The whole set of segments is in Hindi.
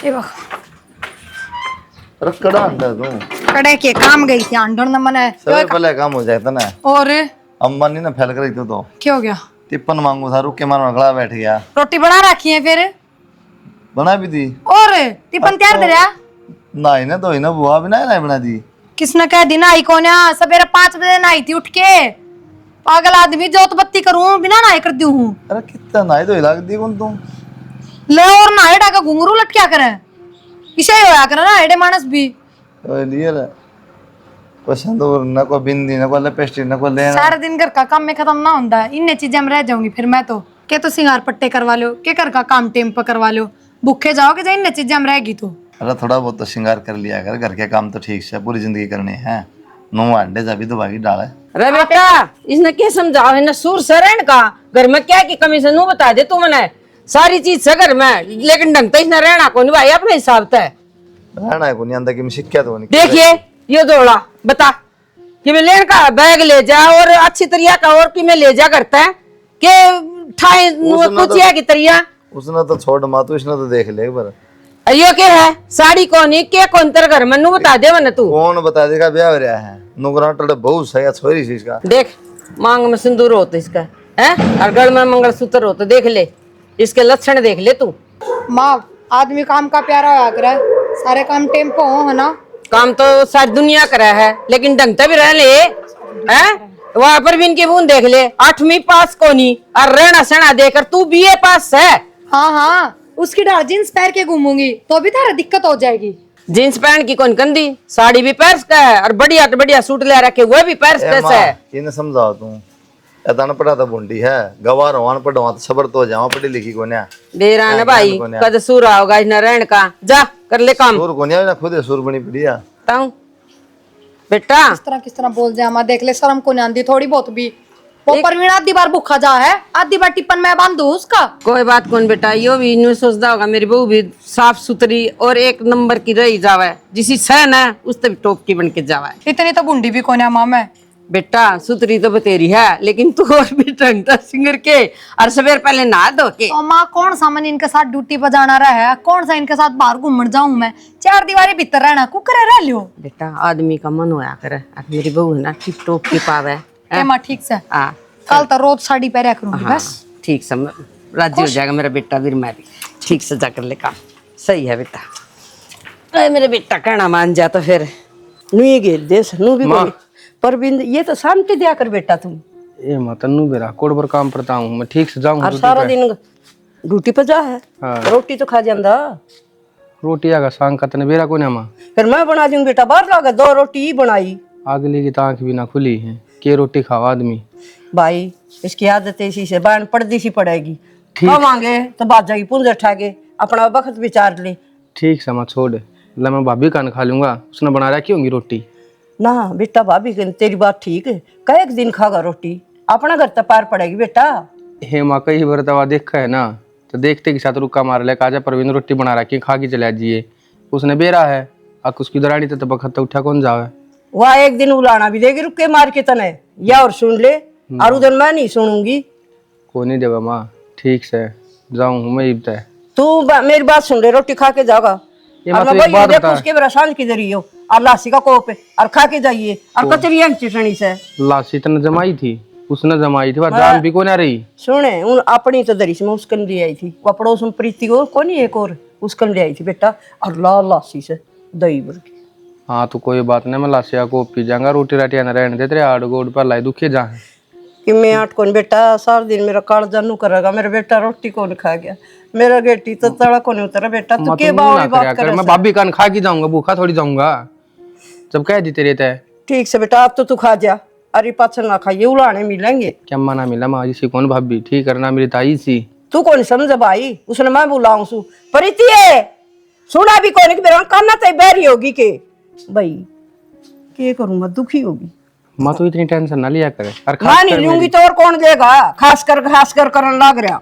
ये बख कड़ा अंडा तू कड़े के काम गई थी अंडर न मने सबसे पहले काम हो जाता ना। और अम्मा ने ना फैल कर रही थी तो क्या हो गया? टिप्पन मांगू था, रुक के मारो खड़ा बैठ गया। रोटी बना रखी है फिर? बना भी दी। और टिफिन तैयार दे रहा? नहीं ना तो ही ना बुआ भी ना बना दी। किसने कह दी नहाई कौन है? सवेरे 5 बजे नहाई थी उठ के। पागल आदमी, जोत बत्ती करूं बिना नहाई कर दी हूं। अरे कितना नहाई तो लग दी कौन तू ले और नहाई डाका घुंघरू लटक्या करे। इसे ही होया करे ना एडे मानस भी। ओए लिए रे कोई संदूर न कोई बिंदी न कोई लिपस्टिक न कोई लेना। सारा दिन घर का काम में खत्म ना होता है, इन्ने चीजें में रह जाऊंगी फिर मैं तो। के तो सिंगार पट्टे करवा लो, के घर का काम टेम पर करवा लो। भूखे जाओगे जो इन्ने चीजें में रहेगी तो। अरे थोड़ा बहुत तो श्रृंगार कर लिया कर, घर के काम तो ठीक से पूरी जिंदगी करने हैं। नो अंडे जब भी तो भागी डाले। अरे बेटा इसने क्या समझाओ है ना सूर सरण का घर में क्या की कमी से नू बता दे तू मने सारी चीज से घर में, लेकिन ढंग तो इसने रहना को नहीं भाई अपने हिसाब से रहना है कोनी अंदर की में शिक्षा तो नहीं। देखिए ये दौड़ा बता कि मैं लेन का बैग ले जा और अच्छी तरिया का और कि मैं ले जा करता है कि ठाई कुचिया की तरिया उसने तो छोड़ मा तू इसने तो देख ले एक बार। यो क्या है साड़ी कौन के कौन तेरे घर में नू बता दे मने तू। कौन बता देगा ब्याह हो रहा है नुकरा टड़े बहुत सही छोरी सी इसका। देख मांग में सिंदूर होता इसका है और गल में मंगलसूत्र होता, देख ले इसके लक्षण देख ले तू। माँ आदमी काम का प्यारा होया करे, सारे काम टेम्पो हो है ना। काम तो सारी दुनिया करा है लेकिन ढंगता भी रह ले हैं। वहां पर भी इनकी बूंद देख ले 8वीं पास कोनी और रहना सहना देकर तू बीए पास है। हाँ हाँ उसकी डाल जींस पहन के घूमूंगी तो भी तारा दिक्कत हो जाएगी। जींस पैंट की कौन कंदी, साड़ी भी पैर्स का है और बढ़िया सूट ले रखे वो भी पैर्स का है। इन्हें समझाओ तू एदान पढ़ा तो बुंडी है गवार होवान पढ़वा तो सबर तो जावा पढ़ी लिखी कोन्या डेरा ना भाई कद सूर आओगा इतना रहन का जा कर ले काम। सूर कोन्या ना खुद सूर बनी पड़िया ताऊ बेटा किस तरह बोल जाए हमारा देख ले, शर्म को नहीं आंदी थोड़ी बहुत भी। वो परवीन आधी बार भूखा जा है, आधी बार टिप्पन मैं बांधू उसका। कोई बात कौन बेटा यो भी न्यू सोचता होगा मेरी बहू भी साफ सुथरी और एक नंबर की रही जावे जिसी सहन है उससे भी टॉप की बन के जावे। इतनी तो बुंडी भी कोने माँ मैं। बेटा सुतरी तो बतेरी है लेकिन तू और भी ढंगता सिंगर के और सवेर पहले नहा धो के। माँ कौन सा मन इनके साथ ड्यूटी पर जाना रहा है, कौन सा इनके साथ बाहर घूमने जाऊं मैं। 4 दीवारी भीतर रहना कुकर रह लियो। बेटा आदमी का मन होया करे मेरी बहू है ना टिप टॉप की पावे माँ ठीक से हाँ कल तो रोज साड़ी पहना करूंगी बस। ठीक से राजी हो जाएगा मेरा बेटा भी। मैं भी ठीक से जाकर ले काम सही है बेटा। अरे मेरे बेटा कहना मान जा तो फिर नू गेल देश नू भी परबिंद ये तो शांति दिया कर बेटा तुम। ए मां तन्नू बेरा कोड पर काम करता हूं मैं ठीक से जाऊं और सारा दिन ड्यूटी पे जा है। हाँ। रोटी तो खा ਜਾਂਦਾ रोटी आगा सांग का तने बेरा को ना मां फिर मैं बना दूंगी बेटा बाहर लागा 2 रोटी ही बनाई। अगली की तांख भी ना खुली है के रोटी खावा आदमी भाई इसकी आदत ऐसी से बाण पड़दी सी पड़ेगी खावांगे तो बात जाएगी पुंज उठागे अपना वक्त विचार ले। ठीक से मां छोड़ ला मैं भाभी कान खा लूंगा उसने बना रखी होंगी रोटी। ना बेटा भाभी तेरी बात ठीक है कई एक दिन खागा रोटी अपना घर तो पार पड़ेगी बेटा। हे मां कई बार तवा देखा है ना तो देखते के साथ रुका मार ले काजा परवीन रोटी बना रखी खा के चला जिए उसने बेरा है अक उसकी दराड़ी तो बखत उठा कौन जावे। वह एक दिन उलाना भी देगी रुक के मार के तने या और सुन ले और उधर मैं नहीं सुनूंगी। को नहीं देवा मां ठीक से जाऊं मैं इब्ता तू मेरी बात सुन ले रोटी खा के जाओगा उसके बरसान की जरिए हो और लासी का कोप और खा के जाइए और कचरी चटनी से लासी तने जमाई थी उसने जमाई थी दाम भी को ना रही। सुने उन अपनी तो दरी से मैं उसकन ले आई थी वो पड़ोस में प्रीति को कोनी एक और उसकन ले आई थी बेटा और लासी से दही भर के। हाँ तो कोई बात नहीं मैं लासिया को पी जाऊंगा रोटी राटी आना रहने दे तेरे आड़ गोड़ पर लाई दुखे जा कि मैं 8 कौन बेटा सारा दिन मेरा काल जानू करेगा मेरा बेटा रोटी कौन खा गया मेरा गेटी तो तड़ा कौन उतरा बेटा तू के बात कर मैं भाभी कान खा के जाऊंगा भूखा थोड़ी जाऊंगा जब कह दी तेरे तय। ठीक से बेटा अब तो तू खा जा अरे पाचन ना खाइए उलाने मिलेंगे क्या मना मिला माँ जी कौन भाभी ठीक करना मेरी ताई सी तू कौन समझ भाई उसने मैं बुलाऊं सु परिति सुना भी कौन मेरा काना तय बैरी होगी के भाई के करूं मैं दुखी होगी। माँ तो इतनी टेंशन ना लिया करे मैं नहीं लूंगी तो और कौन देगा खास कर करन लग रहा।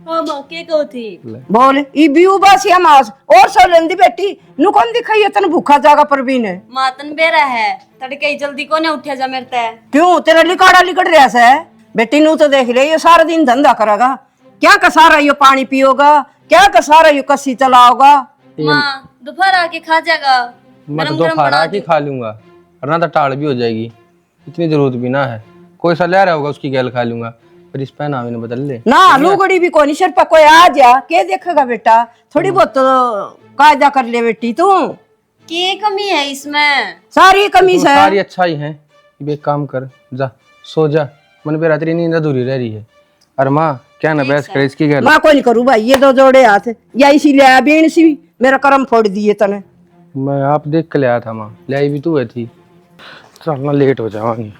हाँ माँ के को थी बोल ई बीऊ बासी हमास और सो लेंदी बेटी नु कौन दिखाई तन भूखा जागा पर भी ने मातन बेरा है तड़के जल्दी कोने उठा जा मेरे ते क्यों तेरा लिकाड़ा लिकड़ रहा से बेटी नु तो देख ले ये सारा दिन धंधा करेगा क्या का सारा ये पानी पियोगा क्या का सारा ये कसी चलाओगा माँ दोपहर आके खा जाएगा। मैं तो दोपहर आके खा लूंगा, वरना तो टाल भी हो जाएगी। इतनी जरूरत भी ना है, कोई सा ले रहा होगा उसकी गैल खा लूंगा। पर इस पहनावे ने बदल ले ना लुगड़ी भी कोनी सर पर कोई आ जा के देखेगा बेटा, थोड़ी बहुत तो कायदा कर ले बेटी तू। क्या कमी है इसमें? सारी कमी तो है। सारी अच्छा ही है। अब एक काम कर, जा सो जा, मन पे रात्रि नींद अधूरी रह रही है। अरे माँ क्या ना बहस करे इसकी गैल। मैं कोई नहीं करूँ भाई, ये दो जोड़े हाथ या इसीलिए आया बीण सी मेरा कर्म फोड़ दिए तने। मैं आप देख के ले आया था माँ, ले आई भी तू है थी। चलना लेट हो जावांगी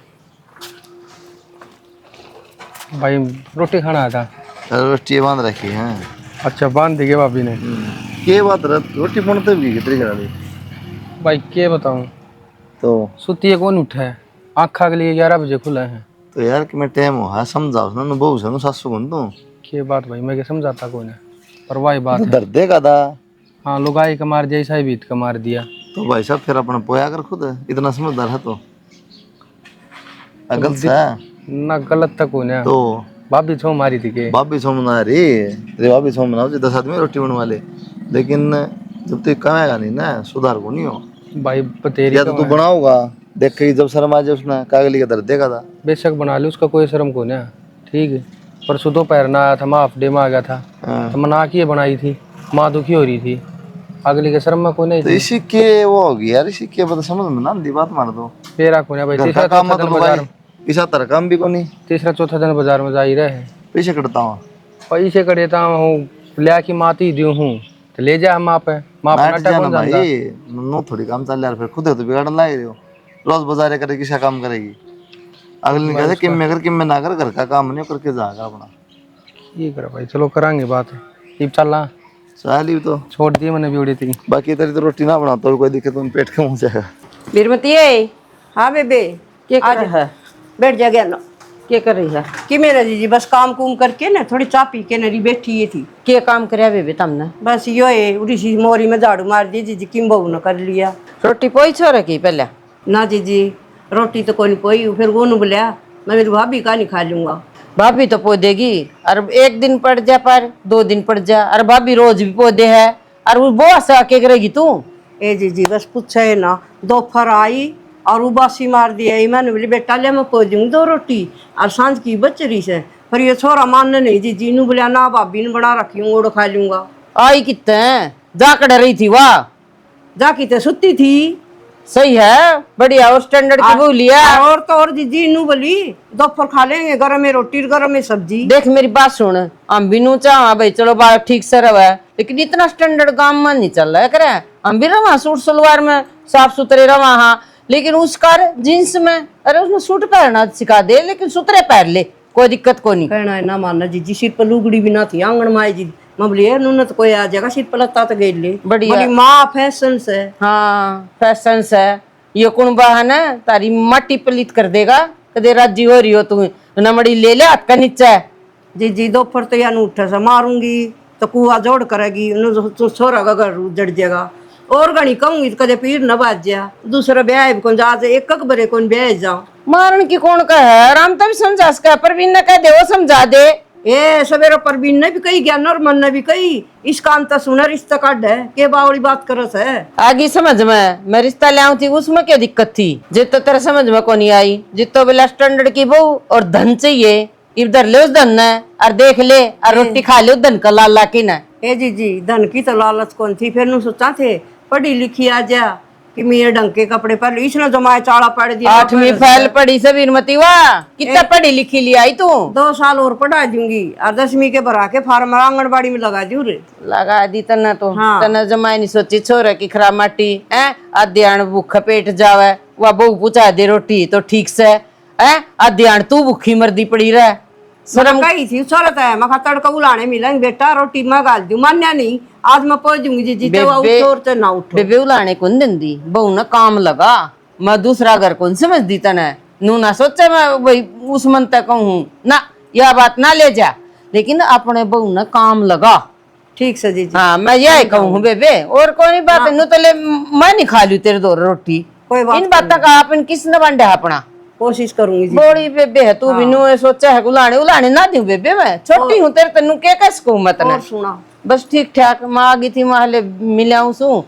भाई, रोटी खाना आया था। रोटी बांध रखी है। अच्छा बांध दी भाभी ने। के बात रोटी बनते भी कितनी करा दी भाई क्या बताऊं, तो सुतिए कौन उठा है, आँखा के लिए 11 बजे खुला है। तो यार कि मैं टाइम हो है समझाओ ना बहु से सासू को तो क्या बात भाई, मैं क्या समझाता कौन है, पर वही बात है। दर्द देगा था। हाँ लुगाई का मार जैसा ही बीत का मार दिया। तो भाई साहब फिर अपना पोया कर खुद, इतना समझदार है तो अगल सा ना गलत तक कौन है। तो भाभी छो मारी थी के भाभी सोमना रही तेरे भाभी सोमना 10 आदमी रोटी बनवा ले, लेकिन जब तक कमाएगा नहीं ना सुधार को नहीं हो भाई तेरी या तो तू बनाओगा देख के जब शर्म आ जाए उसने कागली का दर्द देगा था। बेशक बना ली, उसका कोई शर्म कौन है। ठीक है, परसों दोपहर ना आया था, माँ हाफ डे में आ गया था। तो मना के बनाई थी, माँ दुखी हो रही थी, अगली के शर्म में कौन है। तो इसी के वो होगी यार, इसी के बता समझ में ना दी बात मार दो। तेरा कौन है भाई, घर का काम मतलब भाई इसा तरह काम भी कोनी, तीसरा चौथा दिन बाजार में जा ही रहे। पीछे कटता हूँ पैसे करेता हूँ, ले की माती दी हूँ तो ले जा माँ पे, माँ बैठ अपना जाना टाइम भाई। नो थोड़ी काम चल यार, फिर खुद है तो बिगाड़न ला रहे हो। रोज बाजार करे किसा काम करेगी, अगले ने कहते किम में ना कर, घर का काम नहीं करके जाएगा अपना। ठीक है भाई, चलो करांगे बात। अब चलना चाली तो छोड़ दी मैंने भी उड़ी थी। बाकी तेरी तो रोटी ना बना तो कोई दिक्कत नहीं, पेट कम हो जाएगा। बीरमती हाँ बेबे आ जा, बैठ जा गया ना। क्या कर रही है? कि मेरा जीजी बस काम कुम करके ना थोड़ी चाय पी के नरी बैठी ये थी। क्या काम करे बेबे तुमने? बस यो है उड़ी मोरी में झाड़ू मार दी जीजी, किम बहू ने कर लिया। रोटी पोई छो रखी पहले? ना जीजी रोटी तो कोई पोई, फिर वो नु बोलिया मैं मेरी भाभी का नहीं खा लूंगा। भाभी तो पो देगी, और एक दिन पड़ जा पर 2 दिन पड़ जा, और भाभी रोज भी पौधे है, और वो बहुत सा के करेगी तू। ए जीजी बस पूछे ना, दोपहर आई और उबासी मार दिया। मैंने बोली बेटा ले मैं पो दूंगी 2 रोटी, और सांझ की बच रही से। पर ये छोरा मानने नहीं जीजी, नु बोलिया ना भाभी ने बना रखी हूँ, ओढ़ खा लूंगा। आई कितने जा कर रही थी वाह, जाकी ते सुती थी। सही है, बढ़िया और स्टैंडर्ड की बोली है। और तो और जीजी नु बोली दोपहर खा लेंगे, गरम में रोटी गरम में सब्जी। देख मेरी बात सुन, हम भी नू चाह भाई चलो बात ठीक से रहे, लेकिन इतना स्टैंडर्ड काम में नहीं चल रहा है। करे हम भी रवा सूट सलवार में साफ सुथरे रवा, हाँ, लेकिन उसका जींस में, अरे उसने सूट पहनना सिखा दे, लेकिन सुथरे पहन ले, कोई दिक्कत को नहीं। कहना है ना मानना जीजी, सिर पर लुगड़ी भी ना थी आंगन में आई जी। मैं बोली नुन तो कोई आ जाएगा, सिर पर लगता तो गई ले। बढ़िया। बोली माँ फैशन से। हाँ फैशन से ये कौन बहाना है, तारी माटी पलीत कर देगा। कदे राजी हो रही हो तू, नमड़ी ले ले हाथ का नीचे। जीजी दोपहर तो या उठा से मारूंगी तो कुआ जोड़ करेगी, तो छोरा का घर उजड़ जाएगा। और गणी कहूंगी तो कदे पीर न बाज जा, दूसरा ब्याह कौन जा, एक बरे कौन ब्याह जाओ। मारन की कौन का है, राम तभी समझा सका, परवीन ने कह दे वो समझा दे। ए सवेरा परवीन ने भी कही, ज्ञान और मन ने भी कही, इसका अंत सुना रिश्ता काट है के बावड़ी बात करस है। आगे समझ में मैं रिश्ता ले आऊं थी, उसमें क्या दिक्कत थी? जितो तेरे समझ में को नहीं आई, जितो बेला स्टैंडर्ड की बहू और धन चाहिए, इधर ले उस धन ने और देख ले और रोटी खा ले उस धन का लाला की ना। ए जीजी धन की तो लालच कौन थी, फिर नु सोचा थे पढ़ी लिखी आ जा कि मेरे ढंग के कपड़े पहन, इसने जमाए चाड़ा पड़ दिया। 8वीं फैल पड़ी सबीर मती वाह, कितना पढ़ी लिखी लिया आई तू? 2 साल और पढ़ा दूंगी और 10वीं के भरा के फार्म आंगनबाड़ी में लगा दूं रे। लगा दी तना तो हाँ। तना जमाई नहीं सोची छोरे की खराब माटी है, आध्यान भूखा पेट जावे, वह बहु पूछा दे रोटी तो ठीक से है, आध्यान तू भूखी मर्दी पड़ी रह। शर्म कही थी शरत है, मैं तड़का उलाने मिलेंगे बेटा, रोटी मैं गाल दूं, मान्या नहीं आज मैं पहुंच दूंगी जीजी, तो उठो तो ना उठो। बेबे उलाने कौन देंदी, बहु ना काम लगा, मैं दूसरा घर कौन समझ दी तना, नू ना सोचा मैं वही उस मन तक कहूँ ना, यह बात ना ले जा, लेकिन अपने बहु ना काम लगा। ठीक से जीजी। हाँ मैं यही कहूँ बेबे, और कोई बात है, नू तो ले मैं नहीं खा लू तेरे 2 रोटी। कोई बात इन बातों का अपन किसने बांटा अपना, कोशिश करूंगी जी। बड़ी बेबे है तू भी, नू सोचा है उलाने उलाने ना दूं बेबे, मैं छोटी हूँ तेरे, तेनू क्या कस कहूँ मैं तने। और सुना बस ठीक ठाक। माँ आ गई थी महले मिला सू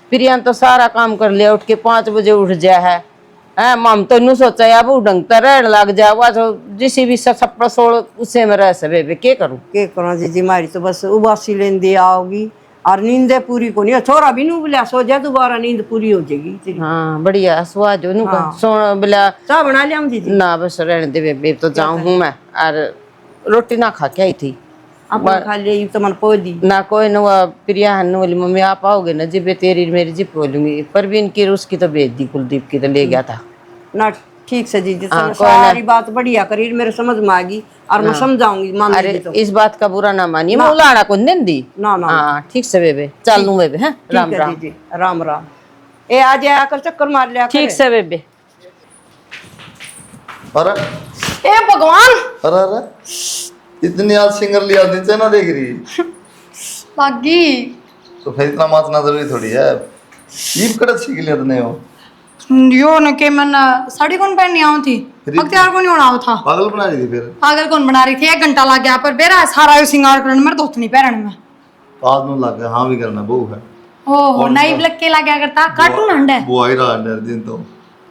प्रियान तो सारा काम कर लिया, उठ के 5 बजे उठ जा है मम तो नु सोचा यार वो ढंग तर रहन लग जा वा तो जिसी भी सपड़ा सोल उसे में रह सबे बे के करूं जीजी मारी तो बस उबासी लेन दे आओगी और नींद पूरी को नहीं छोरा भी नु बोला सो जा दोबारा नींद पूरी हो जाएगी तेरी। हाँ बढ़िया सुहा जो नु सोन बोला चाह बना लिया जीजी ना बस रहने दे बेबे तो जाऊं हूं मैं और रोटी ना खा के आई थी अब खा ले तो मन पो दी ना कोई न प्रिया हन बोली मम्मी आप आओगे ना जिबे तेरी मेरी जिप बोलूंगी परवीन की उसकी तो भेज दी कुलदीप की तो ले गया था ना। ठीक से जी सारी बात बढ़िया करी मेरे समझ में आ गई और मैं समझाऊंगी मान अरे तो। इस बात का बुरा ना मानिए मैं उलाड़ा को नहीं दी ना ना हाँ ठीक से बेबे चल लूं बेबे हैं राम राम जी राम राम ए आ जाया कर चक्कर मार लिया ठीक से बेबे। अरे ए भगवान अरे अरे इतनी आज सिंगर लिया नीचे ना देख रही बागी तो फिर इतना माचना जरूरी थोड़ी है। ईब कड़त सीख लिया तूने हो यो न के मन साड़ी कौन पहननी आऊं थी अख्तियार को नहीं होना था पागल बना रही थी फिर पागल कौन बना रही थी 1 घंटा लग गया पर बेरा सारा यो सिंगार करने मेरे दोस्त नहीं पहनने में बाद में लग गया हाँ भी करना बहू है ओहो नई ब्लैक के लग गया करता कार्टून हंडे वो आई रहा अंडर दिन तो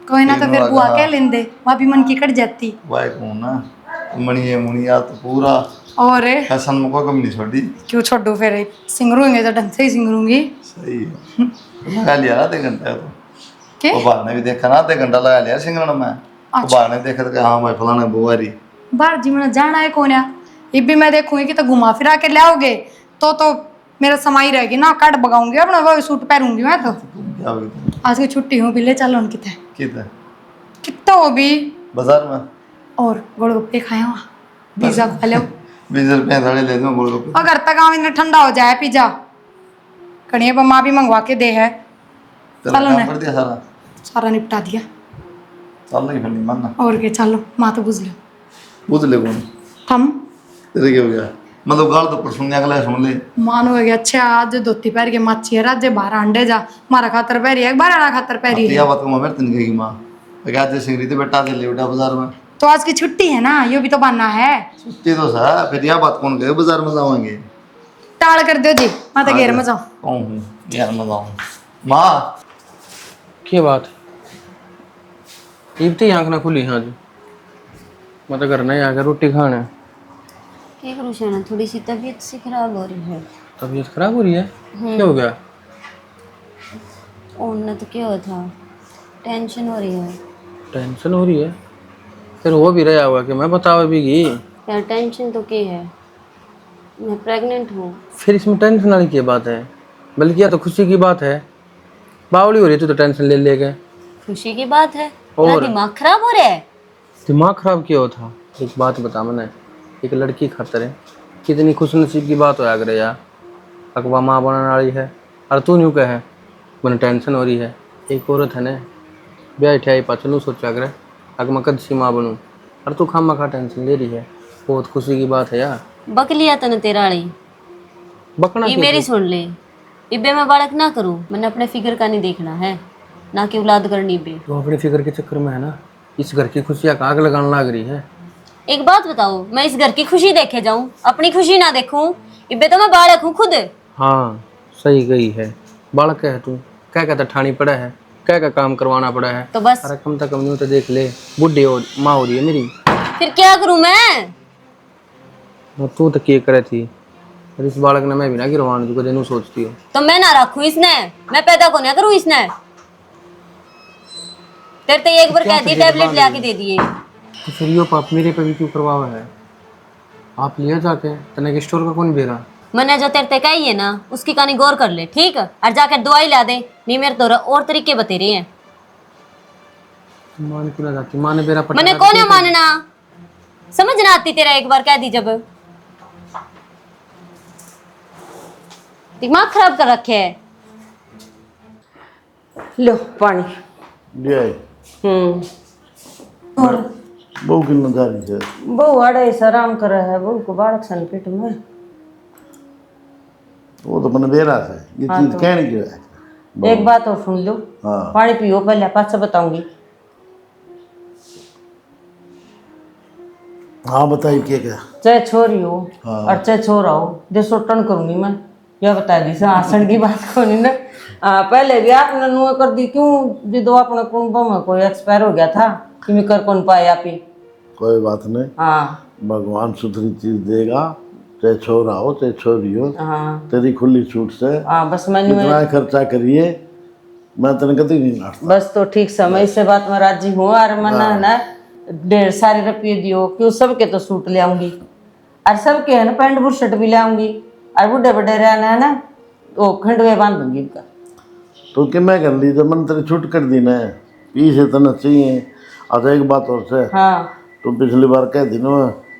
कोई ना तो फिर बुआ के लेंदे वहां भी मन की कट जाती वाई कौन ना मणिये मुनिया तो पूरा और फैशन में कोई कमी नहीं छोड़ी क्यों छोड़ो फिर सिंगरूंगे तो ढंग से ही सिंगरूंगी सही है लगा लिया ना 2 घंटे तो के वो बाहर ने भी देखा ना 2 घंटा लगा लिया सिंगरण में वो बाहर ने देखा तो हाँ भाई फलाना बुआरी बाहर जी मैंने जाना है कौन है ये भी मैं देखूंगी कि तो घुमा फिरा के लाओगे तो मेरा समाई रहेगी ना काट बगाऊंगी अपना वो सूट पहनूंगी मैं तो क्या हो गया आज की छुट्टी हूँ भी ले चलो उनकी कितना कितना हो भी बाजार में और गोलगप्पे खाए वहाँ पिज्जा खा लो 20 रुपये थोड़े ले दूँ गोलगप्पे अगर तक आम इतना ठंडा हो जाए पिज्जा कड़िया पर माँ भी मंगवा के दे है चलो ना कर दिया सारा सारा निपटा दिया चल नहीं फिर नहीं मानना और क्या चलो माँ तो बुझ लो बुझ ले कौन हम तेरे क्या हो गया मतलब गाल तो पर सुन अगला सुन ले मानो है अच्छा आज धोती पैर के माची है राज्य बाहर अंडे जा मारा खातर पैरी है बारह खातर पैरी है या बात को मैं तेन कहेगी माँ क्या जैसे रीति बेटा दे ले बेटा बाजार में तो आज की छुट्टी है ना ये भी तो बनना है छुट्टी तो सा फिर यह बात कौन कहे बाजार में जाओगे टाल कर दो जी मैं तो घेर में जाऊँ कौन हूँ यार मैं जाऊँ माँ क्या बात इबती आँख ना खुली हाँ जी मैं तो करना ही आकर रोटी खाना क्या करूँ शाना थोड़ी सी तबीयत सी खराब हो रही है। तबीयत खराब हो रही है क्या हो गया और ना तो क्या हुआ था टेंशन हो रही है। टेंशन हो रही है फिर वो भी रहा हुआ कि मैं बताओ भी की यार टेंशन तो क्या है मैं प्रेग्नेंट हूँ। फिर इसमें टेंशन वाली क्या बात है बल्कि या तो खुशी की बात है बावली हो रही थी तो टेंशन ले ले गए खुशी की बात है और? मेरा दिमाग खराब हो रहा है। दिमाग खराब क्यों था एक बात बता मैंने एक लड़की खातर है कितनी खुशनसीब की बात हो अगर यार अकबा माँ बनाने वाली है और तू न्यू कहे मैंने टेंशन हो रही है एक औरत है ना ब्याह ठियाई पाचनू सोचा कर अगर मैं कद सी माँ बनूँ और तू खामा खा टेंशन ले रही है बहुत खुशी की बात है यार बक लिया तने तेरा वाली बकना ये मेरी सुन ले इब्बे मैं बालक ना करूँ मैंने अपने फिगर का नहीं देखना है ना कि औलाद करनी इब्बे तो अपने फिक्र के चक्कर में है ना इस घर की खुशियाँ का आग लगाने लग रही है। एक बात बताओ मैं इस घर की खुशी देखे जाऊं अपनी खुशी ना देखूं इब्बे तो मैं बालक हूँ खुद। हाँ सही गई है बालक है तू क्या कहता ठानी पड़ा है क्या काम करवाना पड़ा है तो बस अरे कम तक कम नहीं तो देख ले बुढ़ी हो माँ हो रही है मेरी फिर क्या करूं मैं तू तो क्या करे थी और इस बालक ने मैं भी ना गिरवान जो दिन सोचती हो तो मैं ना रखूं इसने मैं पैदा को ना करूं इसने तेरे तो एक बार कह दी टैबलेट ले आके दे दिए तो फिर यो पाप मेरे पे भी क्यों करवावा है आप लिया जाके तने के स्टोर का कौन भेजा मैंने जो तेरे ते कही है ना उसकी कहानी गौर कर ले ठीक है और जाकर दवाई ला दे नहीं मेरे तो और तरीके बते रहे हैं। मान क्यों ना जाती माँ ने मेरा मैंने कौन है मानना समझ ना आती तेरा एक बार कह दी जब दिमाग खराब कर रखे है। लो पानी दिया और बहू की नजारी है बहू अड़े से आराम कर रहा है बहू को बालक सन पेट में वो तो मैंने बेरा है ये चीज कहने की है। एक बात और सुन लो हाँ पानी पियो पहले पास से बताऊंगी। हाँ बताइए क्या क्या चाहे छोरी हो हाँ। और चाहे छोरा हो जो सोटन करूंगी मैं क्या बता दी सा आसन की बात को नहीं ना। पहले भी आपने नुआ कर दी क्यों जो अपने कुंभ में कोई एक्सपायर हो गया था कि मैं कर कौन पाए आप ही। कोई बात नहीं, हाँ भगवान सुथरी चीज देगा, चाहे छोरा हो चाहे छोरी हो। हाँ तेरी खुली छूट से हाँ बस मैंने कितना खर्चा करिए मैं तेने कभी नहीं काटता। बस तो ठीक समय से बात में राजी हूँ और मना है ना 1.5 सारे रुपये दियो क्यों सबके तो सूट ले आऊंगी और सबके है ना पैंट बुशर्ट भी ले आऊंगी और बुढ़े बड़े रहना है ना वो खंडवे बांधूंगी इनका। तो कि मैं कर ली जब मैंने तेरी छूट कर दी ना पीछे इतना चाहिए। अच्छा एक बात और से, हाँ तो पिछली बार कह दी ना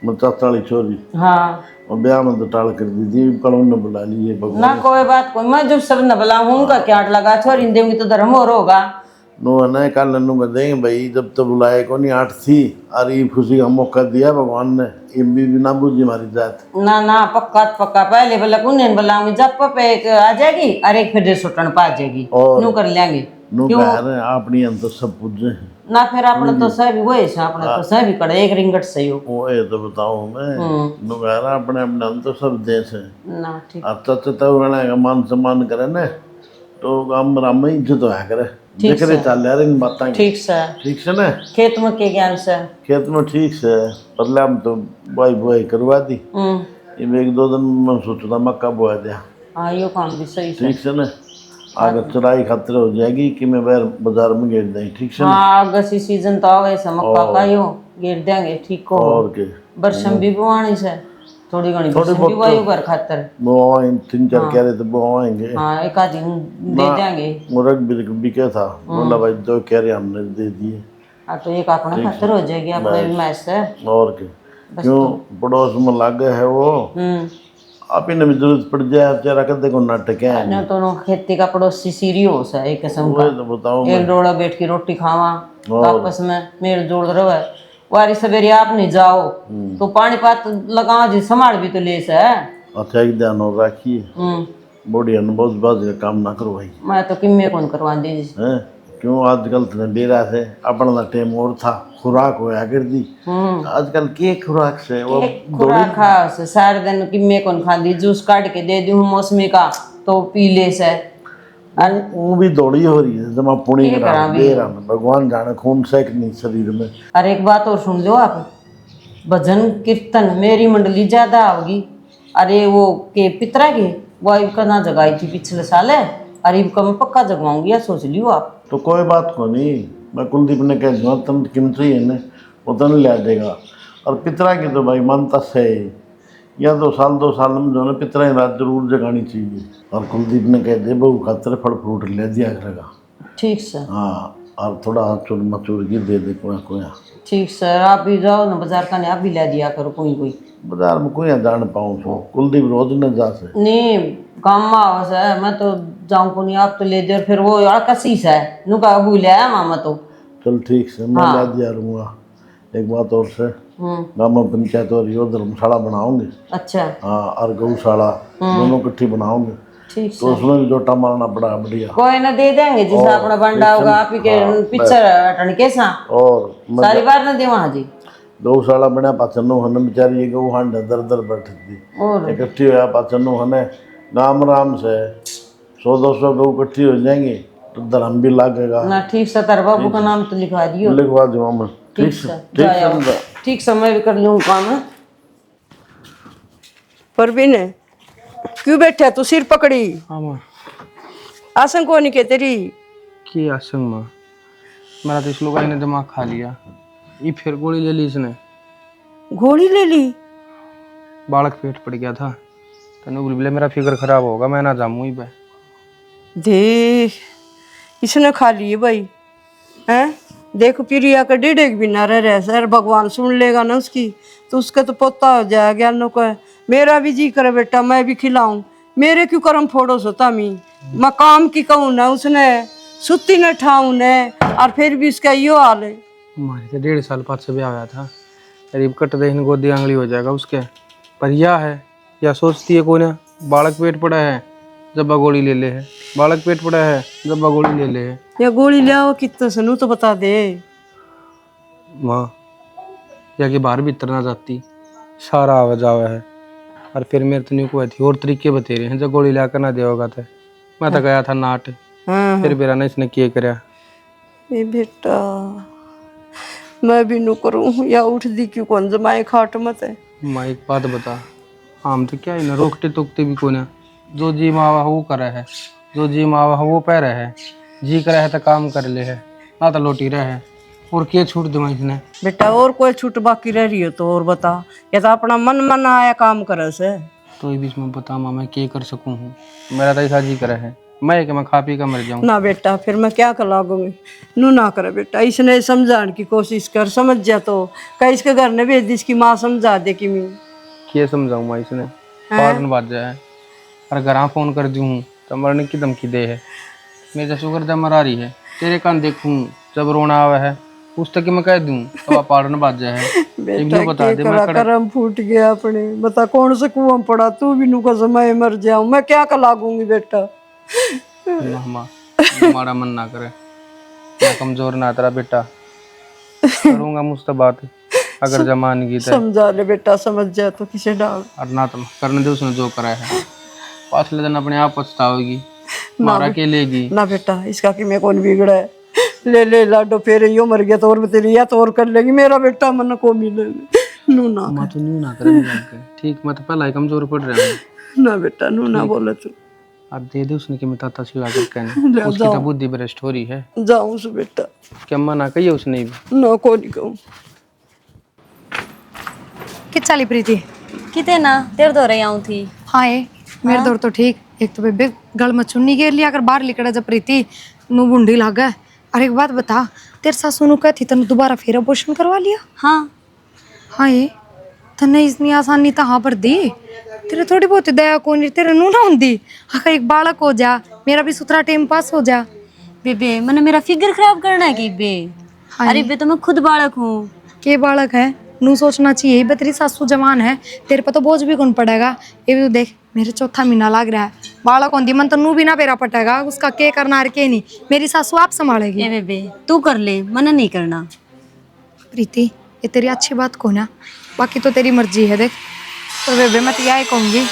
मैं चाचा वाली छोरी हाँ और ब्याह में तो टाल कर दी थी, कल ने बुला लिए भगवान ना कोई बात कोई मैं जब सब न बुलाऊं उनका क्या लगा छोरी इन देंगी तो धर्म और होगा। नो है कल नन्नू कर देंगे भाई जब तो बुलाए को नहीं 8 थी और ये खुशी का मौका दिया भगवान ने, ये भी ना बूझी हमारी जात। ना ना पक्का पक्का पहले बोला उन्हें बुलाऊंगी जब पे एक आ जाएगी और एक फिर सुटन पा जाएगी और नू कर लेंगे नो कह रहे अपनी अंत सब पूजे ना फिर अपने तो सह भी वही से अपने तो सह भी करे एक रिंगट से हो वो ये तो बताऊं मैं नो कह रहा अपने अपने अंत सब देश है। ना ठीक अच्छा तो रहने का मान सम्मान करे ना तो हम राम में इज्जत होया करे जिक्र चल यार इन बातें ठीक से ठीक से ना खेत में के ज्ञान से खेत में ठीक से पहले हम तो बुआई बुआई करवा दी ये 1-2 दिन में सोचता मक्का बुआ दिया। हाँ यो काम भी सही से ठीक से ना आगे चढ़ाई खातिर हो जाएगी कि मैं बाजार में गेट दें ठीक से ना। हाँ अगस्त सीजन तो आ गए से मक्का का यो गिर देंगे ठीक को और के बरसम भी बुआनी से थोड़ी घनी बरसम भी वायु घर खातर वो 3-4 कह रहे थे वो आएंगे। हाँ एक आध दिन दे देंगे मुर्ग भी क्या था बोला भाई 2 कह रहे हमने दे दिए। हाँ तो एक अपना खातर हो जाएगी अपने भी मैच से और के क्यों पड़ोस में लागे है वो आप ही ने भी जरूरत पड़ जाए बेचारा कर देखो नाटक है ना तो नो खेती का पड़ोसी सीरी हो सा एक किस्म का तो बताओ एक डोड़ा बैठ के रोटी खावा आपस में मेल जोड़ रहे वारी सवेरे आप नहीं जाओ तो पानी पात लगाओ जी संभाल भी तो ले से अच्छा एक ध्यान और रखिए बॉडी बहुत बाज का काम ना करो भाई मैं तो किम्मे कौन करवा दी हैं क्यों आजकल तो डेरा से अपना टाइम और था खुराक होया कर दी आजकल के खुराक से वो खुराक खा से सारे दिन किम्मे कौन खा दी जूस काट के दे दी हूँ मौसमी का तो पी ले से वो भी दौड़ी हो रही है जमा पुणी करा दे रहा भगवान जाने खून सेक नहीं शरीर में। अरे एक बात और सुन लो आप भजन कीर्तन मेरी मंडली ज्यादा होगी। अरे वो के पितरा के वो का ना जगाई थी पिछले साल है अरे का मैं पक्का जगवाऊंगी या सोच लियो आप। तो कोई बात को नहीं मैं कुलदीप ने कह दूंगा तुम कीमती है ना वो तो नहीं ला देगा और पितरा की तो भाई मानता से या 2 साल में जो है पितरा ही रात जरूर जगानी चाहिए और कुलदीप ने कह दे बहू खातर फल फ्रूट ले दिया करेगा। ठीक सर हाँ और थोड़ा चूर मचूर की दे दे कोया ठीक सर आप भी जाओ ना बाजार का नहीं आप भी ले दिया करो कोई बाजार में कोई जान पाऊँ तो कुलदीप रोज न जा से नहीं काम में आवा से मैं तो जाऊँ को नहीं आप तो ले दे और फिर वो कसी से नुका अबू ले आया मामा तो चल ठीक से मैं ला दिया रहूँगा। एक बात और से गाँव में पंचायत और यो धर्मशाला बनाओगे अच्छा हाँ और गौशाला दोनों इकट्ठी बनाओगे ठीक तो उसमें भी जोटा मारना पड़ा बढ़िया कोई ना दे देंगे जिससे अपना बंडा होगा आप ही के पिक्चर हटन के सा और सारी बार ना दे वहाँ जी गौशाला बना पाचनो हन बेचारी ये गौ हांड दर दर बैठी थी और इकट्ठी होया पाचनो हने राम राम से 100-200 गौ इकट्ठी हो जाएंगे तो धर्म भी लागेगा। ना ठीक से तार बाबू का नाम तो लिखवा दियो लिखवा दूंगा मैं ठीक से ठीक समय भी कर लूँ काम है। परवीन क्यों बैठा तू सिर पकड़ी हाँ माँ आसन को नहीं के तेरी की आसंग माँ मेरा तो इस लोग ने दिमाग खा लिया ये फिर गोली ले ली इसने गोली ले ली बालक पेट पड़ गया था तनु बोले मेरा फिक्र खराब होगा मैं ना जाऊँ ही पे देख इसने खा लिए भाई हैं देखो प्रिया का 1.5 भी ना रह सर भगवान सुन लेगा ना उसकी तो उसका तो पोता हो जाएगा ज्ञानों को मेरा भी जी करे बेटा मैं भी खिलाऊं मेरे क्यों कर्म फोड़ो सोता मैं काम की कहूँ ना उसने सुती न ठाऊं ने और फिर भी उसका यो हाल है। हमारे तो 1.5 साल बाद से ब्याह हुआ था करीब कट दे गोदी आंगली हो जाएगा उसके पर यह है या सोचती है कोई ना बालक पेट पड़ा है जब गोली ले ले है बालक पेट पड़ा है जब गोली ले ले है या गोली ले आओ कितना सनू तो बता दे माँ या कि बाहर भीतर ना जाती सारा आवा जावा है और फिर मेरे तो नहीं को थी और तरीके बते रहे हैं जो गोली लाकर ना देगा थे मैं तो गया था नाट फिर मेरा ना इसने किए करया ए बेटा मैं भी नु करूं या उठ दी क्यों कौन जमाए खाट मत है। माँ एक बात बता हम तो क्या है ना रोकते टोकते भी को ना जो जी मावा वो करे है जो जी मावा वो पै रहे है जी करे है तो काम कर ले है ना तो लोटी रहे है और क्या छूट दे इसने। बेटा और कोई छूट बाकी रह रही हो तो और बता या तो अपना मन मन आया काम करे से तो बीच में बता माँ मैं क्या कर सकूँ हूँ मेरा तो ऐसा जी करे है मैं कि मैं खा पी कर मर जाऊँ ना बेटा फिर मैं क्या कर लागूंगी नू ना करे बेटा इसने समझाने की कोशिश कर समझ जा तो कहीं इसके घर ने भेज दी इसकी माँ समझा दे कि मैं क्या समझाऊँ मैं इसने फौरन बात जाए और घर फोन कर दूँ तो मरने की धमकी दे है मेरे शुगर दे मरा रही है तेरे कान देखूँ जब रोना आवे है उस तक मैं कह दूँ तो पारन बात जाए बेटा बता दे करा करम फूट गया अपने बता कौन से कुआं पड़ा तू भी नु का समय मर जाऊं मैं क्या कर लागूंगी बेटा। हमारा मन ना करे मैं कमजोर ना तेरा बेटा करूंगा मुझसे बात अगर जमान की समझा ले बेटा समझ जा तो किसे डाल और ना तो करने दे उसने जो करा है पाछले दिन अपने आप पछतावेगी मारा के लेगी ना बेटा इसका कि मैं कौन बिगड़ा है ले लाडो फिर यो मर गया तो और तेरी या तो और कर लेगी मेरा बेटा मन को मिले नू ना मैं तो न्यू ना करे ठीक मैं तो पहला ही कमजोर पड़ रहा हूँ ना बेटा नू ना बोले तू अब दे दे उसने कि मैं ताता सिवा कर कहने उसकी तो बुद्धि भ्रष्ट हो रही है जाऊं सु बेटा क्या मना कहिए उसने भी ना को नहीं कहूं कि चली प्रीति किते ना तेरे दो रही आऊँ थी हाँ ये मेरे दौर तो ठीक एक तो बेबे गल में चुन्नी घेर लिया अगर बाहर निकला जब प्रीति नू बुंडी लाग गए। और एक बात बता तेरे सासू नु कहती तन दोबारा फिर अबॉर्शन करवा लिया। हाँ हाँ ये तने इतनी आसानी तो हाँ पर दी तेरे थोड़ी बहुत दया को नहीं तेरे नू ना होंगी अगर एक बालक हो जा मेरा भी सुथरा टाइम पास हो जा। बेबे मैंने मेरा फिगर खराब करना है कि बे अरे बे तो मैं खुद बालक हूँ। के बालक है नू सोचना चाहिए बे तेरी सासू जवान है तेरे पर तो बोझ भी कौन पड़ेगा। ये भी देख मेरे चौथा महीना लग रहा है बालक होंगी मन तो नू भी ना पेरा पटेगा उसका के करना और के नहीं मेरी सासू आप संभालेगी। ए बेबे तू कर ले मना नहीं करना। प्रीति ये तेरी अच्छी बात को ना बाकी तो तेरी मर्जी है देख तो बेबे मैं तो यही कहूंगी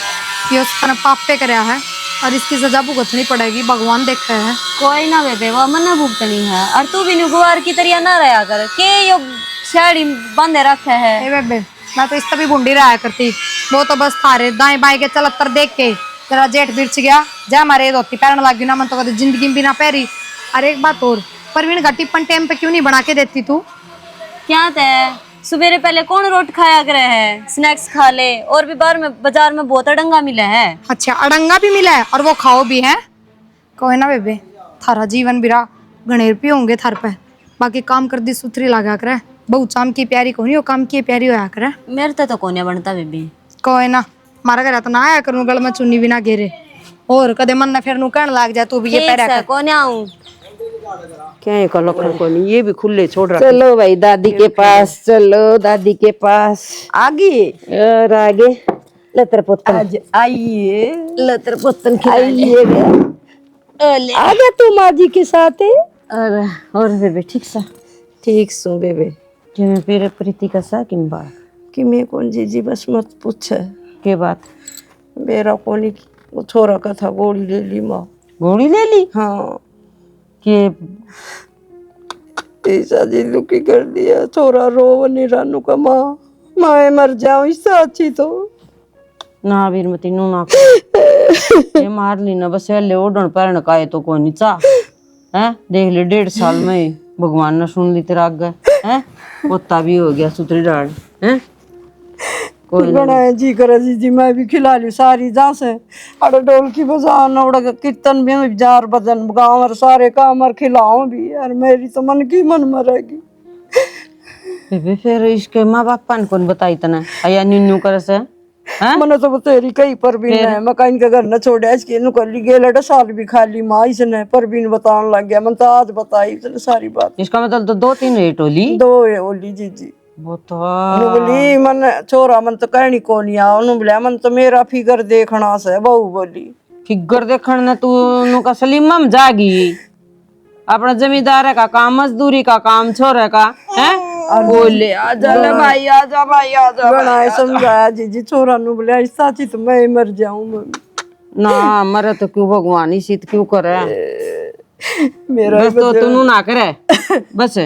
कि उसने पाप पे कराया है और इसकी सजा भुगतनी पड़ेगी भगवान देख रहे हैं। कोई ना बेबे वो मना भुगतनी है और तू भी गुवार की तरह ना रहा कर के यो छड़ी बांधे रखे है। ए बेबे मैं तो इस तभी बूंदी रहा करती वो तो बस थारे दाएं बाएं के चलत्तर देख के तेरा जेठ बिरच गया जा मारे धोती पैरन लग गई ना मन तो कभी जिंदगी भी ना पैरी। अरे एक बात और परवीन का टिप्पण टाइम पे क्यों नहीं बना के देती तू। क्या तय सवेरे पहले कौन रोट खाया करे है स्नैक्स खा ले और भी बाजार में बहुत अड़ंगा मिला है। अच्छा अड़ंगा भी मिला है और वो खाओ भी है कोई ना बेबे थारा जीवन बिरा गणेर भी होंगे थार पे बाकी काम कर दी सुथरी लगा करे बहुत चाम की प्यारी को नहीं हो काम की प्यारी होया करे। मेरे तो कोने बनता बेबी कोई ना मारा घर तो ना आया करूँ गल में चुन्नी भी ना घेरे और कदे मन ना फिर कहने लग जाए तू भी ये पैरा कर कोने आऊं क्या है कल को नहीं ये भी खुले छोड़ रहा चलो भाई दादी के पास चलो दादी के पास आगे और आगे लतर पुत्र आज आइए लतर पुत्र आइए आ गया तू माँ जी के साथ है और बेबे ठीक सा ठीक सो बेबे कि मैं फिर प्रीति का सा किम बात कि मैं कौन जी बस मत पूछ के बात मेरा कोनी वो छोरा का था गोली ले ली माँ गोली ले ली हाँ कि ऐसा जिल्लू की कर दिया छोरा रो नहीं रानू का माँ मैं मर जाऊं इससे अच्छी तो ना वीर मती नू ना कर। ये मार ली ना बस ले ओढ़न पैरण का तो कोई नहीं चा है देख ले 1.5 साल में भगवान ने सुन ली तेरा आगे है पोता भी हो गया सुतरी डाल है कोई बनाए जी करे जी मैं भी खिला ली सारी जहाँ से अरे ढोल की बजाओ नौड़ा कीर्तन भी जार बजन गाँव और सारे काम और खिलाओ भी यार मेरी तो मन की मन मरेगी। बेबे फिर इसके माँ बाप ने कौन बताई तना आया न्यू करे से मैंने तो तेरी कई परवीन है मैं कहीं के घर न छोड़े इसके नु कर ली गेला साल भी खाली माँ इसने परवीन बताने लग गया मन तो आज बताई इसने सारी बात। इसका मतलब तो 2-3 रेट होली 2 है ओली जी वो तो बोली मन छोरा मन तो कहनी को नहीं आ बोलिया मन तो मेरा फिगर देखना से बहू बोली फिगर देखने ने तू नु का सलीमा में जागी अपना जमींदार का काम मजदूरी का काम छोरे का है बोले आजा ले भाई, आजा भाई, आजा भाई, बनाए समझाया जी छोरा नु बोले साची तो मैं ही मर जाऊं ना मरे तो क्यों भगवान ही सीत क्यों करे, मेरा बस तो तू ना करे बस।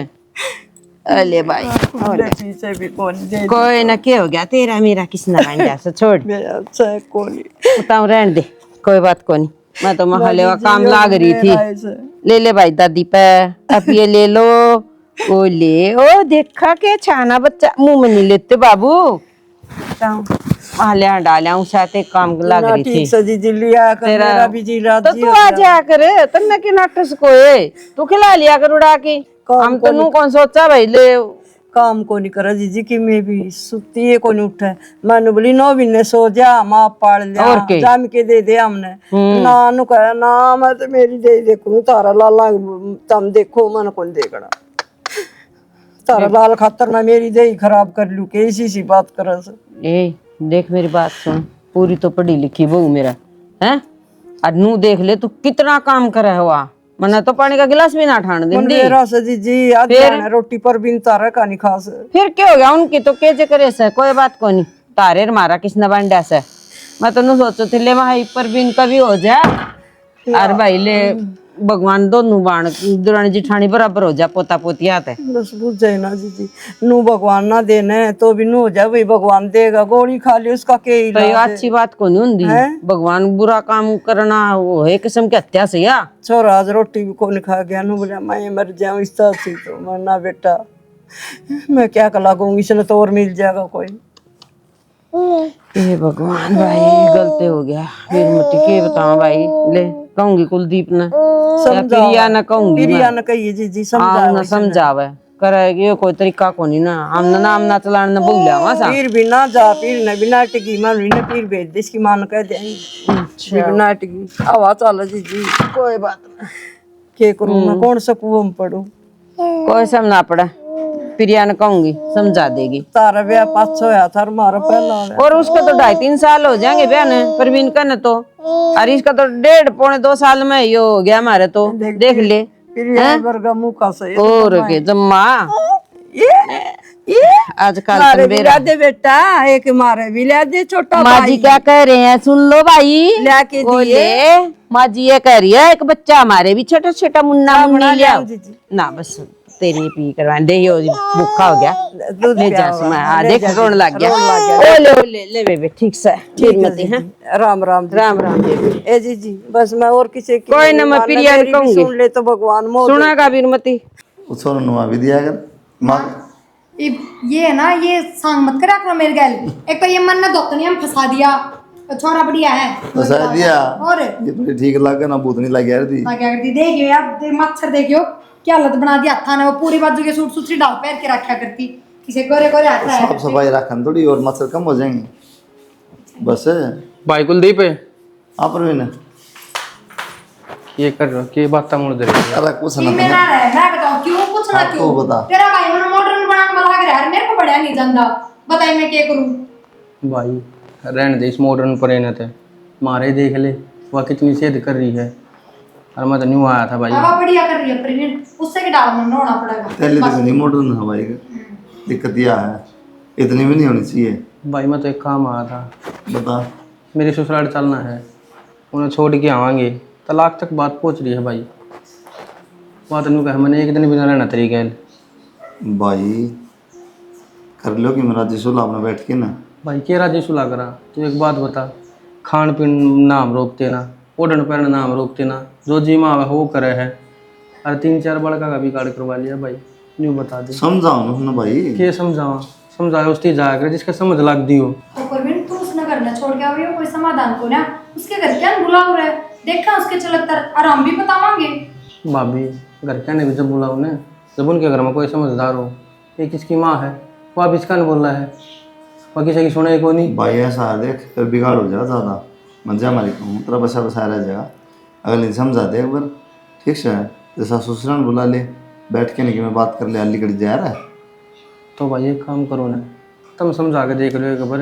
अले भाई पीछे भी कौन दे कोई ना, क्या हो गया तेरा मेरा किसना बन से छोड़, मेरा अच्छा कौन बताऊं रहने दे, कोई बात को नहीं। मैं तो महले का काम लाग रही थी। ले ले भाई दादी पे, अब ये ले लो, ओ ले, ओ देखा के छाना बच्चा मुंह में नहीं लेते बाबू, महले डालिया हूँ साथ एक काम लाग रही थी। ठीक से जी लिया कर, मेरा भी जी रात तो तू आ जा करे, तन्ने की नाटक कोई तू खिला लिया कर उड़ा के, हम तो नू कौन सोचा भाई ले काम को नहीं करा जीजी कि मैं भी सुती है को नहीं उठा, मैंने बोली 9 महीने सो जा माँ पाल जा जाम के दे दे हमने ना नु कहा ना मैं तो मेरी दे देखू तारा लाला तुम देखो मन कौन देखना तारा लाल खातर ना मेरी दे खराब कर लू के इसी सी बात कर। ए देख मेरी बात सुन, पूरी तो पढ़ी लिखी बहू मेरा है, और नू देख ले तू कितना काम करे हुआ, मना तो पानी का गिलास भी ना ठाण देंदी। मेरा सजी जी आज जाना रोटी पर बिन तारा का नहीं खास, फिर क्या हो गया उनकी तो केजे करे से कोई बात को नहीं, तारे मारा किसने बांधा से, मैं तो नू सोचो थे ले वहां पर बिन कभी हो जाए और भाई ले भगवान दोनों बाण दुरानी जिठानी बराबर हो जा, पोता पोती आते बस बुझ जाए ना जीजी, नू भगवान ना देने तो भी नू हो जाए वही भगवान देगा, गोली खा ले उसका के तो ये अच्छी बात को नहीं हुंदी, भगवान बुरा काम करना वो है किस्म की हत्या से या। छोरा आज रोटी भी कौन खा गया, नू बोला मैं मर जाऊं इस तरह से, तो मरना बेटा मैं क्या लागूंगी, इसने तो और मिल जाएगा कोई। हे भगवान भाई गलती हो गया, फिर मत के बताऊं भाई, ले कहूंगी कुलदीप ने प्रिया न कहूंगी, प्रिया न कहिए जी समझावे करेगी कोई तरीका को नहीं ना, हम ना नाम ना चलान न बोलिया वहां फिर भी ना जा, फिर न बिना टिकी मान ने फिर भेज दे इसकी मान कह दे बिना टिकी आवा चल जी कोई बात ना, के करूं मैं कौन सा कुआं में पड़ू, कोई सम ना पड़ा, प्रिया ने कहूंगी समझा देगी। तारा ब्याह 5 होया था हमारा पहला, और उसका तो 2.5-3 साल हो जाएंगे ब्याह ने, परवीन का न तो, और इसका तो 1.5-2 साल में ये हो गया हमारे तो, देख ले प्रिया वर्गा मुंह का सही और के जम्मा ये आजकल मारे भी ला दे बेटा, एक मारे भी ला दे छोटा माँ जी क्या कह रहे हैं सुन लो भाई, लाके दिए माँ जी ये कह रही है एक बच्चा हमारे भी छोटा छोटा मुन्ना मुन्नी लिया ना, बस तेरी पी करवा दे, भूखा हो गया ले जा मैं देख रोने लग गया, ओले ओले ले बेबे ठीक से ठीक मती है, राम राम राम राम ए जी बस मैं और किसी की कोई ना, मैं प्रिया कहूंगी सुन ले तो भगवान मोह सुनागा बीरमती उसको नुआ भी दिया कर माँ ये है ना, ये सांग मत करा करो मेरे गैल, एक तो ये मन में दोतनी हम फंसा दिया, तो छोरा बढ़िया है फंसा दिया, और ये तो ठीक लगा ना, भूत नहीं लग यार दी क्या करती देखियो यार, मच्छर देखियो क्या हालत बना दिया था ना, वो पूरी बाजू के सूट सुथरी डाल पैर के रखा करती, किसे गोरे गोरे आता है साफ सफाई रखन थोड़ी और मच्छर कम हो जाएंगे बस। भाई कुलदीप है आप प्रवीण ये कर रहा के बात तंग दे रही है, अरे कुछ ना मैं ना रहे, मैं बताऊं क्यों कुछ ना आपको क्यों बता। तेरा भाई मैंने मॉडर्न बना के लगा रहा है, मेरे को बढ़िया नहीं जानता, बताइए मैं क्या करूं। भाई रहने दे इस मॉडर्न पर रहने थे, मारे देख ले वह कितनी सेध कर रही है, और मैं तो न्यू आया था भाई, हवा बढ़िया कर रही है प्रेग्नेंट, उससे के डाल में होना पड़ेगा पहले तो नहीं मॉडर्न है भाई, दिक्कत यह है इतनी भी नहीं होनी चाहिए। भाई मैं तो एक काम आया था, बता मेरे ससुराल चलना है, उन्हें छोड़ के आवांगे, तलाक तक बात पहुंच रही है भाई, बात नहीं कहा मैंने एक दिन बिना रहना तरीके भाई कर लो कि मेरा जिसुल आपने बैठ के ना भाई के राजी सुला करा, तो एक बात बता, खान पीन नाम रोकते ना, ओढ़न पहन नाम रोकते ना, जो जी माँ वो करे है, और 3-4 बड़का का भी कार्ड करवा लिया भाई, न्यू बता दे समझाओ ना भाई, के समझावा समझाए उसकी जाया करे जिसके समझ लग दी हो। तो परवीन तू उसने घर ना छोड़ के आ रही हो, कोई समाधान को ना, उसके घर क्या बुला हो रहा है, देखा उसके चलतर आराम भी बतावांगे। भाभी घर क्या नहीं जब बुलाओ ने, जब उनके घर में कोई समझदार हो, ये किसकी माँ है, वो आप इसका नहीं बोल रहा है, वह किसी की सुने को नहीं भाई ऐसा है देख फिर बिगाड़ हो जाएगा ज़्यादा, मंजा हमारी कहूँ तेरा बसा बसा रह जाएगा, अगर नहीं समझा दे एक बार ठीक से, जैसा ससुराल बुला ले बैठ के नहीं कि मैं बात कर ले, अली कड़ी जा रहा है तो भाई एक काम करो ना, तुम समझा के देख लो एक बार,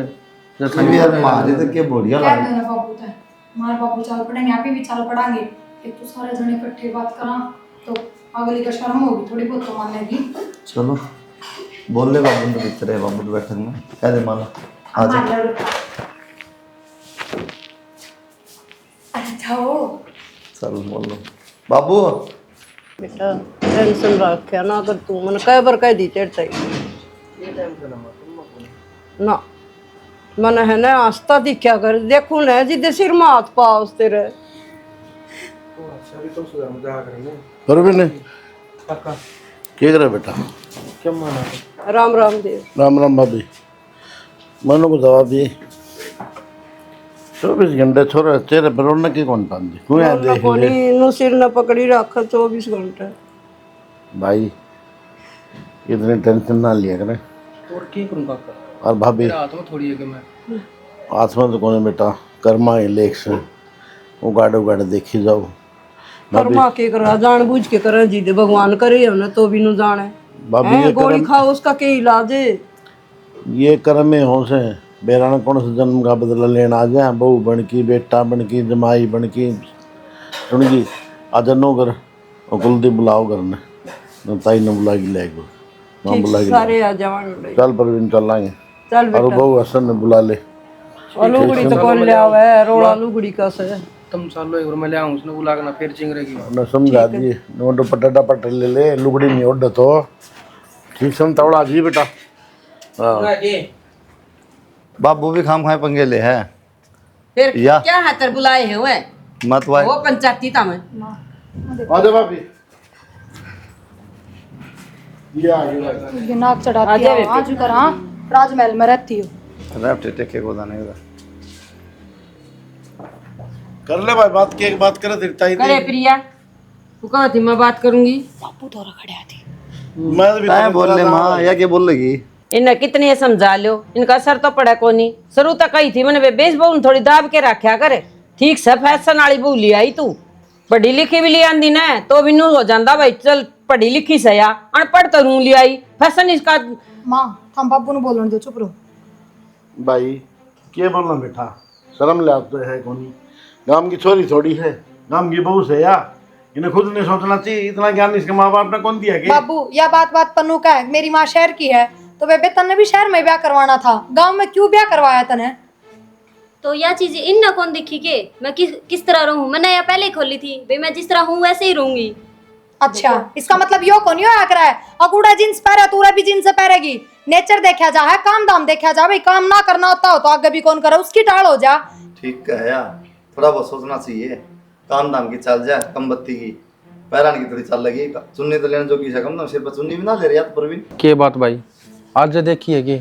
अभी यार मारे तो क्या बढ़िया क्या लगा दोनों बाबू था, हमारे बाबू चाल पड़ेंगे, आप भी चाल पड़ांगे, एक तो सारे जने इकट्ठे बात करा तो अगली का शर्म होगी थोड़ी बहुत तो मानेगी। चलो बोल ले बाबू तो भीतर है, बाबू तो बैठक में कह दे मानो आ जा। चल बोल लो बाबू। बेटा टेंशन रखा ना कर तू, मैंने कई बार कह दी तेरे से ना, मैंने है ना आस्था दिखा कर देखू ना जिदे सिर में हाथ पाओ तेरे। परवीन क्या करे बेटा? राम राम देव। राम राम भाभी। मनु को दवा दी 24 घंटे छोरे चेहरे पर रोने की कौन पाती क्यों याद देख ले नु सिर न पकड़ी रख 24 घंटे। भाई इतनी टेंशन ना लिया करे। और की करूं काका? और भाभी मेरा हाथ में थोड़ी है कि मैं आत्मा तो कौन है बेटा, कर्मा है लेख से उगाड़े देखी जाओ। कर्मा के करा जान बूझ के करा जी दे भगवान करे हमने तो भी नु जाने। भाभी ये गोली खाओ उसका क्या इलाज है? ये कर्म में हो से बेराना कौन से जन्म का बदला लेना आ जाए, बहू बन की बेटा बन की जमाई बन की सुनगी आ जनो कर और कुलदीप बुलाओ करने न ताई ने बुला के ले गो मां बुला के सारे आ जावांगे। चल परवीन चलाएंगे। चल और बेटा बहू हसन ने बुला ले। लुगड़ी तो कौन ले आवे रोड़ा लुगड़ी का से तुम चलो एक बार मैं ले आऊं, उसने बुला के ना फिर चिंगरेगी। न समझा दिए नोट पटाटा पट ले लुगड़ी नहीं ओढ़ तो ठीक सम तवड़ा जी बेटा। हाँ बाबू भी खाम खाए पंगे ले है फिर या। क्या है तेरे बुलाए है वे मत वाई वो पंचायती था मैं। आजा भाभी ये आ गया। ये नाक चढ़ाती है आज उधर। हाँ राजमहल में रहती हो। रैप्ट टेके को दाने का कर ले भाई बात की एक बात करे तेरी ताई करे प्रिया तू कहा थी मैं बात करूंगी। बापू दौरा खड़े थी। मैं भी काय बोल ले मां या क्या बोल लगी? इन्हें कितने समझा लो, इनका असर तो पड़ा को नहीं। शुरू तक कही थी मैंने बेस बहू थोड़ी दाब के रखा करे। ठीक से फैशन वाली बहू ले आई तू, पढ़ी लिखी भी ले आंदी ना तो भी नू हो जाता भाई चल पढ़ी लिखी से या अनपढ़ तो रू ले आई फैशन इसका। माँ हम बाबू ने बोलने दो चुप रहो। भाई क्या बोलना बेटा, शर्म ले तो है कोनी, गांव की छोरी थोड़ी है, गांव की बहू से या इन्हें खुद ने सोचना चाहिए। इतना ज्ञान इसके माँ बाप ने कौन दिया के? बाबू यह बात पन्नू का है। मेरी माँ शहर की है तो बेबे तन्ने भी शहर में ब्याह करवाना था, गांव में क्यों ब्याह करवाया तने? तो यह चीज इन ना कौन दिखी के मैं किस तरह रहूं? मैंने यह पहले ही खोली थी भाई, मैं जिस तरह हूं वैसे ही रहूंगी। अच्छा इसका मतलब यो कौन यो आकर है अकूड़ा जींस पहरे तूरा भी जींस पहरेगी। नेचर देखा जा है, काम दाम देखा जा। भाई काम ना करना होता हो तो आगे भी कौन करे, उसकी टाल हो जा। ठीक है यार, थोड़ा बहुत सोचना चाहिए। काम दाम की चल जाए, कम बत्ती की पैरान की थोड़ी चल लगी। चुन्नी तो लेने जो की सकम ना, सिर पर चुन्नी भी ना ले रही यार परवीन। के बात भाई आज जो देखी है कि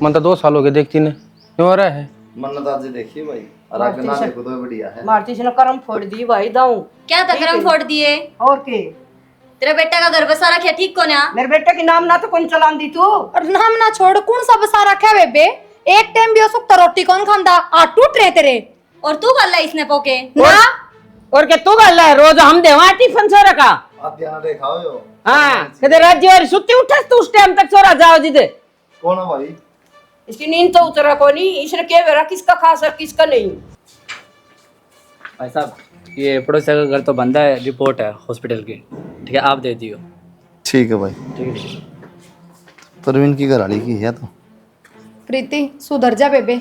मन तो 2 साल हो गए देखती ने क्यों रहा है? मन्नत आज देखी भाई और आगे ना देखो तो बढ़िया है। मारती से कर्म फोड़ दी भाई दाऊ। क्या तकरम फोड़ दिए? और के तेरा बेटा का घर बसा रखा ठीक को ना? मेरे बेटे के नाम ना तो कौन चलांदी तू? और नाम ना छोड़, कौन सा बसा रखा है बेबे? एक टाइम भी हो सकता रोटी कौन खांदा? आ टूट रहे तेरे। और तू गल्ला इसने पोके ना और के तू गल है रोज हम देवा टिफिन सो रखा। आप ध्यान रे खाओ यो। हाँ कदे राज्य और सुत्ती उठा तू उस टाइम तक सोरा जाओ जी दे। कौन है भाई? इसकी नींद तो उतरा को नहीं, इसने क्या वेरा किसका खास और किसका नहीं। भाई साहब ये पड़ोसी का घर तो बंदा है, रिपोर्ट है हॉस्पिटल की, ठीक है आप दे दियो। ठीक है भाई। ठीक है परवीन की घरवाली की है तो प्रीति सुधर जा बेबे।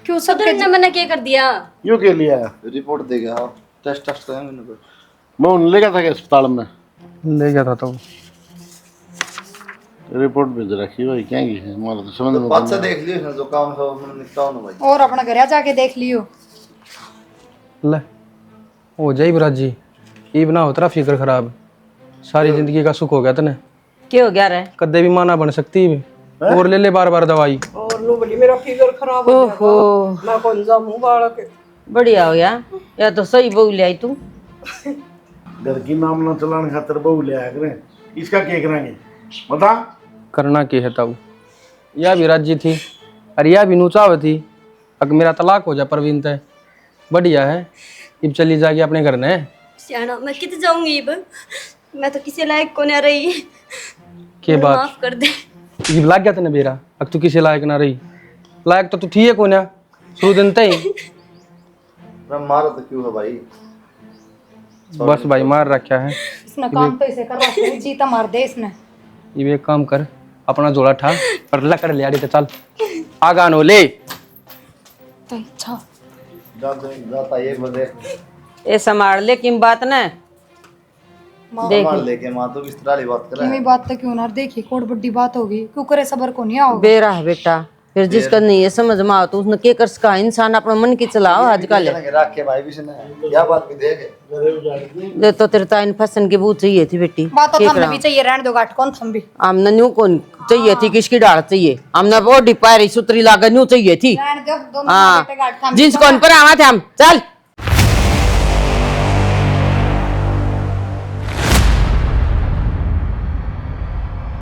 क्यों सब सुधर ने मैंने क्या कर दिया? यूं के लिए रिपोर्ट देगा। टेस्ट टेस्ट करेंगे मैंने तो। मैं उन ले गया था कि अस्पताल में ले गया था तो रिपोर्ट भेज रखी भाई क्या की है हमारा तो समझ में बात से देख लियो इसने जो काम है वो निपटाओ ना भाई। और अपना घर जाके देख लियो। ले हो जाई बराज जी ये बना हो तेरा फिक्र खराब, सारी जिंदगी का सुख हो गया तने। क्या हो गया रे? कदे भी माना बन सकती है और ले ले बार बार दवाई। और नो बड़ी मेरा फिगर खराब हो जाएगा, मैं कौन जाऊं बालक। बढ़िया हो गया या तो सही बहू ले आई तू। घर की नाम ना चलाने खातिर बहू ले आया करें, इसका क्या करेंगे बता? करना की है तब यह भी राजी थी और यह भी नूचाव थी। अगर मेरा तलाक हो जाए परवीन तय बढ़िया है, इब चली जाएगी अपने घर ने। सियाना मैं कित जाऊंगी इब, मैं तो किसी लायक को ना रही। के मुझे बात माफ कर दे। इब लाग गया तने बेरा, अब तू किसी लायक ना रही। लायक तो तू थी है को ना शुरू दिन तय। मैं मारा तो क्यों है भाई? बस भाई मार रखा है। इसने काम तो इसे कर रखा है, जीता मार दे इसने। ये एक काम कर अपना जोड़ा ठा और लकड़ ले आड़ी तो चल आगा नो ले अच्छा जाता एक बजे ये संभाल ले किम बात न संभाल लेके माँ तो इस तरह वाली बात कर रहा मेरी है। बात तो क्यों ना देखी कोड बड़ी बात होगी क्यों करे सबर को नहीं आओगे बेरा है बेटा फिर जिसका नहीं है समझ में आओ तो उसने के कर सका इंसान अपना मन की चलाओ आजकल रख के भाई भी सुना क्या बात भी देखे जो तो तेरे ताइन फसन की बूत चाहिए थी बेटी बात तो थमने भी चाहिए रहने दो गाट कौन थम भी हमने न्यू कौन चाहिए थी किसकी डाल चाहिए हमने बॉडी पैरी सुतरी लागा न्यू चाहिए थी रहने दो दोनों हाँ बेटे गाट थम जींस कौन पर आवा थे हम चल